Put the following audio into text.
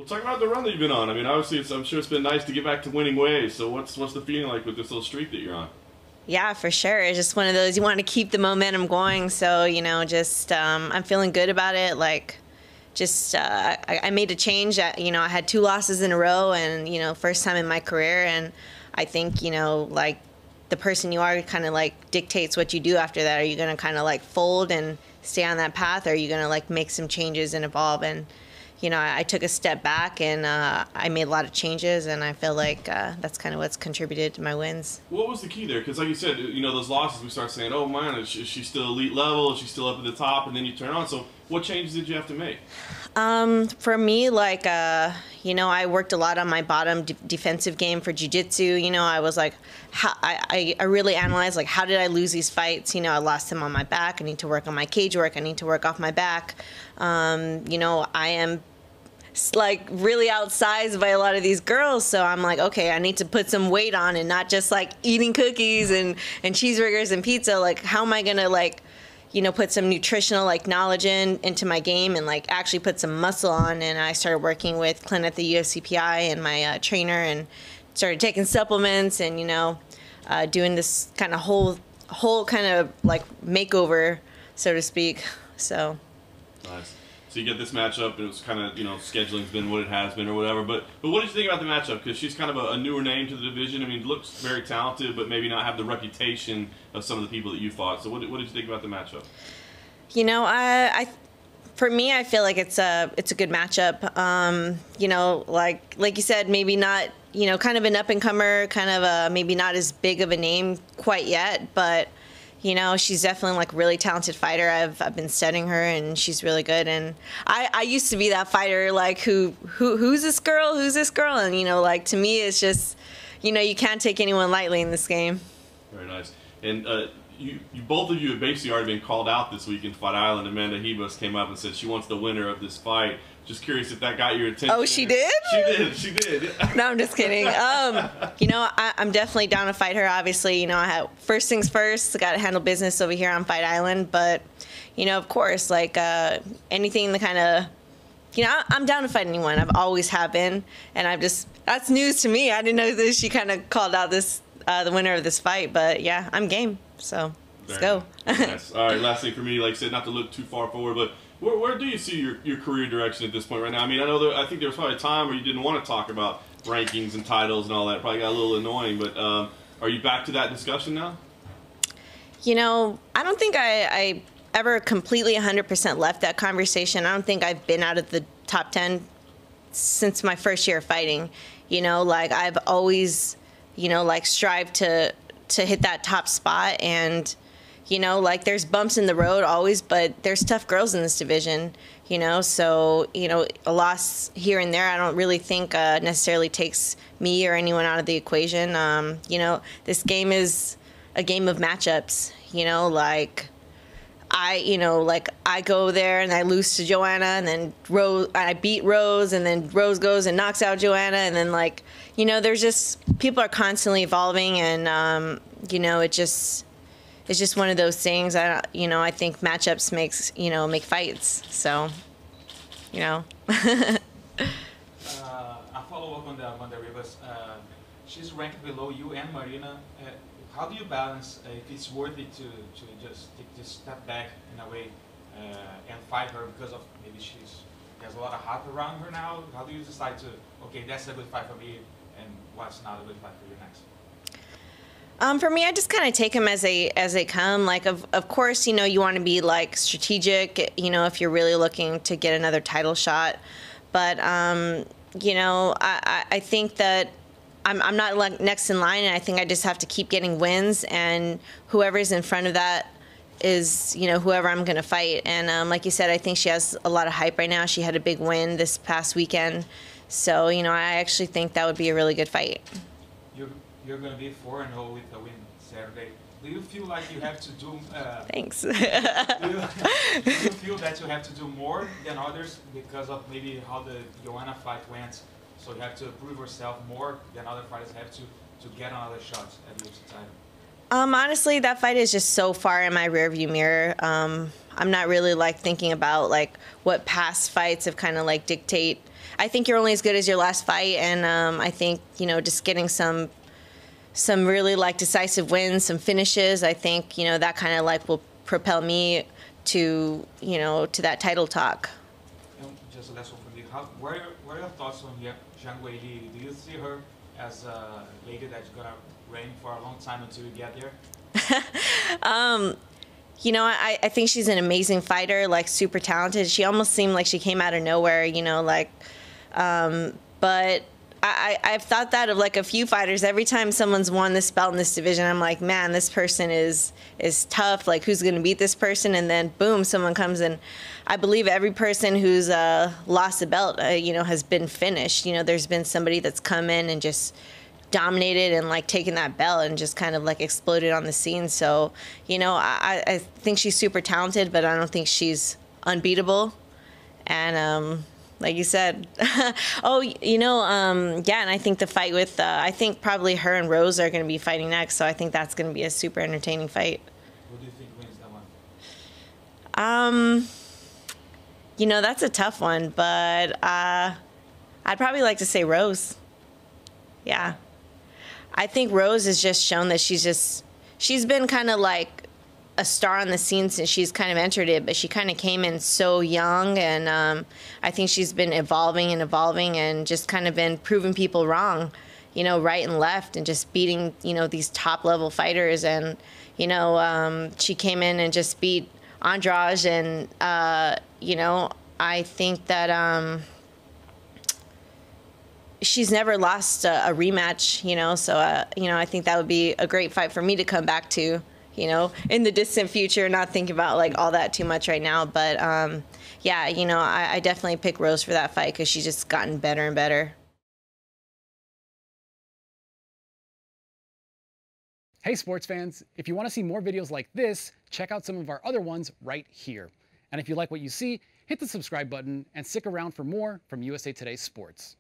talk about the run that you've been on. I mean, obviously, I'm sure it's been nice to get back to winning ways. So what's the feeling like with this little streak that you're on? Yeah, for sure. It's just one of those, you want to keep the momentum going. So, you know, just I'm feeling good about it. Like, just I made a change. You know, I had 2 losses in a row and, you know, first time in my career. And I think, you know, like the person you are kind of like dictates what you do after that. Are you going to kind of like fold and stay on that path, or are you going to like make some changes and evolve? And, you know, I took a step back and I made a lot of changes, and I feel like that's kind of what's contributed to my wins. What was the key there? Because like you said, you know, those losses, we start saying, oh man, is she still elite level? Is she still up at the top? And then you turn on. So what changes did you have to make? For me, like, you know, I worked a lot on my bottom defensive game for jiu-jitsu. You know, I was like, I really analyzed, like, how did I lose these fights? You know, I lost them on my back. I need to work on my cage work. I need to work off my back. You know, I am like really outsized by a lot of these girls, so I'm like, okay, I need to put some weight on and not just like eating cookies and cheeseburgers and pizza. Like, how am I gonna, like, you know, put some nutritional like knowledge into my game and like actually put some muscle on? And I started working with Clint at the UFCPI and my trainer, and started taking supplements and, you know, doing this kind of whole kind of like makeover, so to speak. So nice. So you get this matchup, and it was kind of, you know, scheduling's been what it has been or whatever. But what did you think about the matchup? Because she's kind of a newer name to the division. I mean, looks very talented, but maybe not have the reputation of some of the people that you fought. So what did you think about the matchup? You know, for me, I feel like it's a good matchup. You know, like you said, maybe not, you know, kind of an up and comer, kind of maybe not as big of a name quite yet, but you know, she's definitely like a really talented fighter. I've been studying her, and she's really good. And I used to be that fighter, like who's this girl? Who's this girl? And, you know, like, to me, it's just, you know, you can't take anyone lightly in this game. Very nice. And you both of you have basically already been called out this week in Fight Island. Amanda Hebus came up and said she wants the winner of this fight. Just curious if that got your attention. Oh, she did? She did. No, I'm just kidding. You know, I'm definitely down to fight her. Obviously, you know, I have first things first. I got to handle business over here on Fight Island. But, you know, of course, like anything that kind of, you know, I'm down to fight anyone. I've always have been, and that's news to me. I didn't know that she kind of called out this the winner of this fight. But yeah, I'm game. So let's go. Nice. All right, last thing for me, like I said, not to look too far forward, but where do you see your career direction at this point right now? I mean, I think there was probably a time where you didn't want to talk about rankings and titles and all that. It probably got a little annoying, but are you back to that discussion now? You know, I don't think I ever completely 100% left that conversation. I don't think I've been out of the top 10 since my first year of fighting. You know, like, I've always, you know, like, strived to hit that top spot. And, you know, like, there's bumps in the road always, but there's tough girls in this division, you know. So, you know, a loss here and there, I don't really think necessarily takes me or anyone out of the equation. You know, this game is a game of matchups, you know. Like, I go there and I lose to Joanna, and then I beat Rose, and then Rose goes and knocks out Joanna, and then, like, you know, there's just, people are constantly evolving, and you know, it's just one of those things. You know, I think matchups make fights. So, you know. A follow up on the Rivas. She's ranked below you and Marina. How do you balance if it's worthy to just take this step back in a way and fight her because of maybe there's a lot of hype around her now? How do you decide to, okay, that's a good fight for me, and what's not a good fight for you next? For me, I just kind of take them as they come. Like, of course, you know, you want to be like strategic, you know, if you're really looking to get another title shot. But you know, I think that I'm not like next in line, and I think I just have to keep getting wins, and whoever's in front of that is, you know, whoever I'm going to fight. And like you said, I think she has a lot of hype right now. She had a big win this past weekend. So, you know, I actually think that would be a really good fight. You're going to be 4-0 with a win Saturday. Do you feel like you have to do... Thanks. do you feel that you have to do more than others because of maybe how the Joanna fight went? So you have to prove yourself more than other fighters have to get another shot at the UFC title? Honestly, that fight is just so far in my rearview mirror. I'm not really like thinking about like what past fights have kind of like dictate. I think you're only as good as your last fight, and I think, you know, just getting some really like decisive wins, some finishes, I think, you know, that kind of like will propel me to, you know, to that title talk. Just a last one from you. What are your thoughts on Zhang Weili? Do you see her as a lady that's gonna reign for a long time until you get there? You know, I think she's an amazing fighter, like super talented. She almost seemed like she came out of nowhere, you know, like, but I've thought that of like a few fighters. Every time someone's won this belt in this division, I'm like, man, this person is tough. Like, who's going to beat this person? And then boom, someone comes in. I believe every person who's lost a belt, you know, has been finished. You know, there's been somebody that's come in and just dominated and like taken that belt and just kind of like exploded on the scene. So, you know, I think she's super talented, but I don't think she's unbeatable. And like you said, oh, you know, yeah, and I think the fight with, I think probably her and Rose are going to be fighting next, so I think that's going to be a super entertaining fight. Who do you think wins that one? You know, that's a tough one, but I'd probably like to say Rose. Yeah. I think Rose has just shown that she's been kind of like a star on the scene since she's kind of entered it, but she kind of came in so young, and I think she's been evolving and just kind of been proving people wrong, you know, right and left, and just beating, you know, these top level fighters. And, you know, she came in and just beat Andrade, and, you know, I think that she's never lost a rematch, you know, so, you know, I think that would be a great fight for me to come back to, you know, in the distant future, not thinking about like all that too much right now. But yeah, you know, I definitely pick Rose for that fight because she's just gotten better and better. Hey sports fans, if you want to see more videos like this, check out some of our other ones right here. And if you like what you see, hit the subscribe button and stick around for more from USA Today Sports.